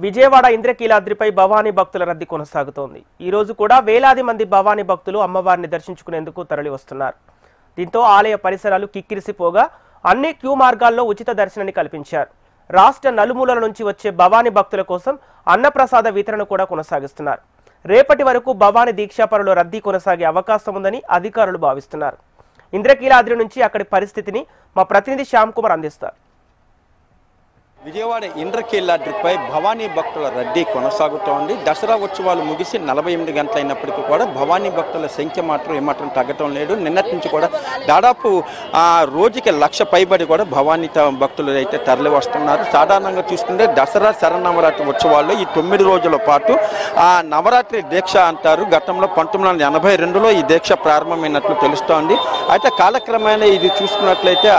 విజయవాడ ఇంద్రకీలాద్రిపై భవానీ భక్తుల రద్దీ కొనసాగుతోంది. ఈ రోజు కూడా వేలాది మంది భవానీ భక్తులు అమ్మవారిని దర్శించుకునేందుకు తరలి వస్తున్నారు. దీంతో ఆలయ పరిసరాలు కిక్కిరిసిపోగా అన్ని క్యూ మార్గాల్లో ఉచిత దర్శనాన్ని కల్పించారు. రాష్ట్ర నలుమూలల నుంచి వచ్చే భవానీ భక్తుల కోసం అన్నప్రసాద వితరణ కూడా కొనసాగిస్తున్నారు. రేపటి వరకు భవానీ దీక్షాపరుల రద్దీ కొనసాగే అవకాశం ఉందని అధికారులు భావిస్తున్నారు. ఇంద్రకీలాద్రి నుంచి అక్కడి పరిస్థితిని మా ప్రతినిధి శ్యామ్ కుమార్ అందిస్తారు. విజయవాడ ఇంద్రకీలాద్రిపై భవానీ భక్తుల రద్దీ కొనసాగుతోంది. దసరా ఉత్సవాలు ముగిసి 48 గంటలు అయినప్పటికీ కూడా భవానీ భక్తుల సంఖ్య మాత్రం ఏమాత్రం తగ్గటం లేదు. నిన్నటి నుంచి కూడా దాదాపు రోజుకి 1,00,000 పైబడి కూడా భవానీ భక్తులు అయితే తరలి వస్తున్నారు. సాధారణంగా చూసుకుంటే దసరా శరన్నవరాత్రి ఉత్సవాల్లో ఈ 9 రోజుల పాటు నవరాత్రి దీక్ష అంటారు. గతంలో 1982లో ఈ దీక్ష ప్రారంభమైనట్లు తెలుస్తోంది. అయితే కాలక్రమేణా ఇది చూసుకున్నట్లయితే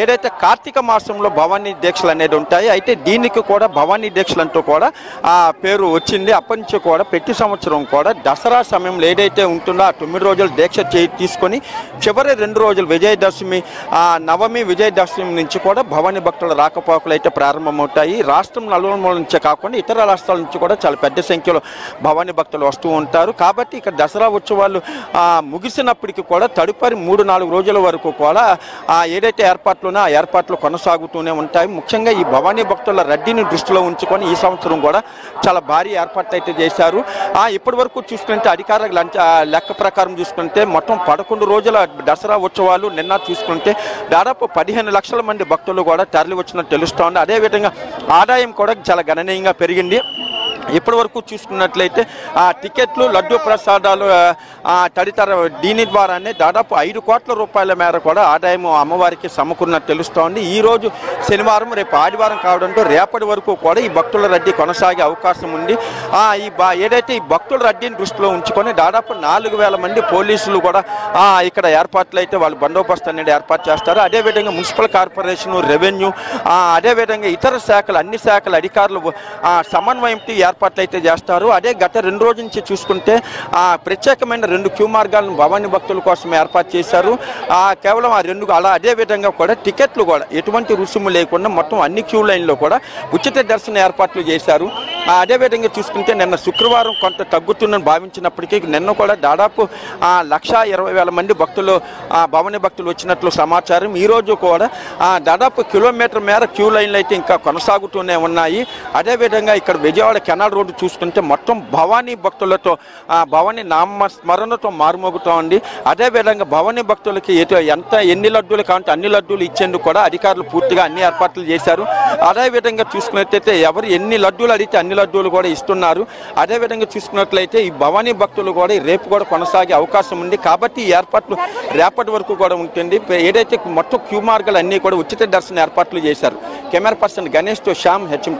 ఏదైతే కార్తీక మాసంలో భవానీ దీక్షలు అనేది ఉంటాయి. అయితే దీనికి కూడా భవానీ దీక్షలు అంటూ కూడా పేరు వచ్చింది. అప్పటి నుంచి కూడా ప్రతి సంవత్సరం కూడా దసరా సమయంలో ఏదైతే ఉంటుందో ఆ 9 రోజుల దీక్ష తీసుకొని చివరి 2 రోజులు విజయదశమి నవమి విజయదశమి నుంచి కూడా భవానీ భక్తుల రాకపోకలు అయితే ప్రారంభమవుతాయి. రాష్ట్రం నలుమూల నుంచే కాకుండా ఇతర రాష్ట్రాల నుంచి కూడా చాలా పెద్ద సంఖ్యలో భవానీ భక్తులు వస్తూ ఉంటారు. కాబట్టి ఇక్కడ దసరా ఉత్సవాలు ముగిసినప్పటికీ కూడా తదుపరి 3-4 రోజుల వరకు కూడా ఏదైతే ఏర్పాట్లు ఉన్నాయో ఆ ఏర్పాట్లు కొనసాగుతూనే ఉంటాయి. ముఖ్యంగా ఈ భవానీ భక్తుల రద్దీని దృష్టిలో ఉంచుకొని ఈ సంవత్సరం కూడా చాలా భారీ ఏర్పాట్లు అయితే చేశారు. ఇప్పటి వరకు చూసుకుంటే అధికారుల లెక్క ప్రకారం చూసుకుంటే మొత్తం 11 రోజుల దసరా ఉత్సవాలు నిన్న చూసుకుంటే దాదాపు 15 లక్షల మంది భక్తులు కూడా తరలి వచ్చినట్టు తెలుస్తోంది. అదేవిధంగా ఆదాయం కూడా చాలా గణనీయంగా పెరిగింది. ఇప్పటి వరకు చూసుకున్నట్లయితే టికెట్లు లడ్డూ ప్రసాదాలు తదితర దీని ద్వారానే దాదాపు 5 కోట్ల రూపాయల మేర కూడా ఆదాయం అమ్మవారికి సమకూరినట్టు తెలుస్తోంది. ఈరోజు శనివారం రేపు ఆదివారం కావడంతో రేపటి వరకు కూడా ఈ భక్తుల రద్దీ కొనసాగే అవకాశం ఉంది. ఏదైతే ఈ భక్తుల రద్దీని దృష్టిలో ఉంచుకొని దాదాపు 4,000 మంది పోలీసులు కూడా ఇక్కడ ఏర్పాట్లు అయితే వాళ్ళు బందోబస్తు అనేది ఏర్పాటు చేస్తారు. అదేవిధంగా మున్సిపల్ కార్పొరేషన్ రెవెన్యూ అదేవిధంగా ఇతర శాఖలు అన్ని శాఖల అధికారులు సమన్వయంతో ఏర్పాట్లు అయితే చేస్తారు. అదే గత 2 రోజుల నుంచి చూసుకుంటే ప్రత్యేకమైన 2 క్యూ మార్గాలను భవానీ భక్తుల కోసం ఏర్పాటు చేశారు. కేవలం ఆ 2 అదేవిధంగా కూడా టికెట్లు కూడా ఎటువంటి రుసుము లేకుండా మొత్తం అన్ని క్యూ లైన్లో కూడా ఉచిత దర్శన ఏర్పాట్లు చేశారు. అదేవిధంగా చూసుకుంటే నిన్న శుక్రవారం కొంత తగ్గుతుందని భావించినప్పటికీ నిన్న కూడా దాదాపు 1,20,000 మంది భక్తులు భవానీ భక్తులు వచ్చినట్లు సమాచారం. ఈరోజు కూడా దాదాపు కిలోమీటర్ మేర క్యూ లైన్లు అయితే ఇంకా కొనసాగుతూనే ఉన్నాయి. అదేవిధంగా ఇక్కడ విజయవాడ కెనాల్ రోడ్డు చూసుకుంటే మొత్తం భవానీ భక్తులతో భవానీ నామ స్మరణతో మారుమోగుతూ ఉంది. అదేవిధంగా భవానీ భక్తులకి ఎన్ని లడ్డూలు కావాలంటే అన్ని లడ్డూలు ఇచ్చేందుకు కూడా అధికారులు పూర్తిగా అన్ని ఏర్పాట్లు చేశారు. అదేవిధంగా చూసుకున్నట్లయితే ఎవరు ఎన్ని లడ్డూలు అడిగితే అన్ని లడ్డూలు కూడా ఇస్తున్నారు. అదేవిధంగా చూసుకున్నట్లయితే ఈ భవానీ భక్తులు కూడా రేపు కూడా కొనసాగే అవకాశం ఉంది. కాబట్టి ఈ ఏర్పాట్లు రేపటి వరకు కూడా ఉంటుంది. ఏదైతే మొత్తం క్యూ మార్గాలు అన్నీ కూడా ఉచిత దర్శన ఏర్పాట్లు చేశారు. కెమెరా పర్సన్ గణేష్తో శ్యామ్, HM.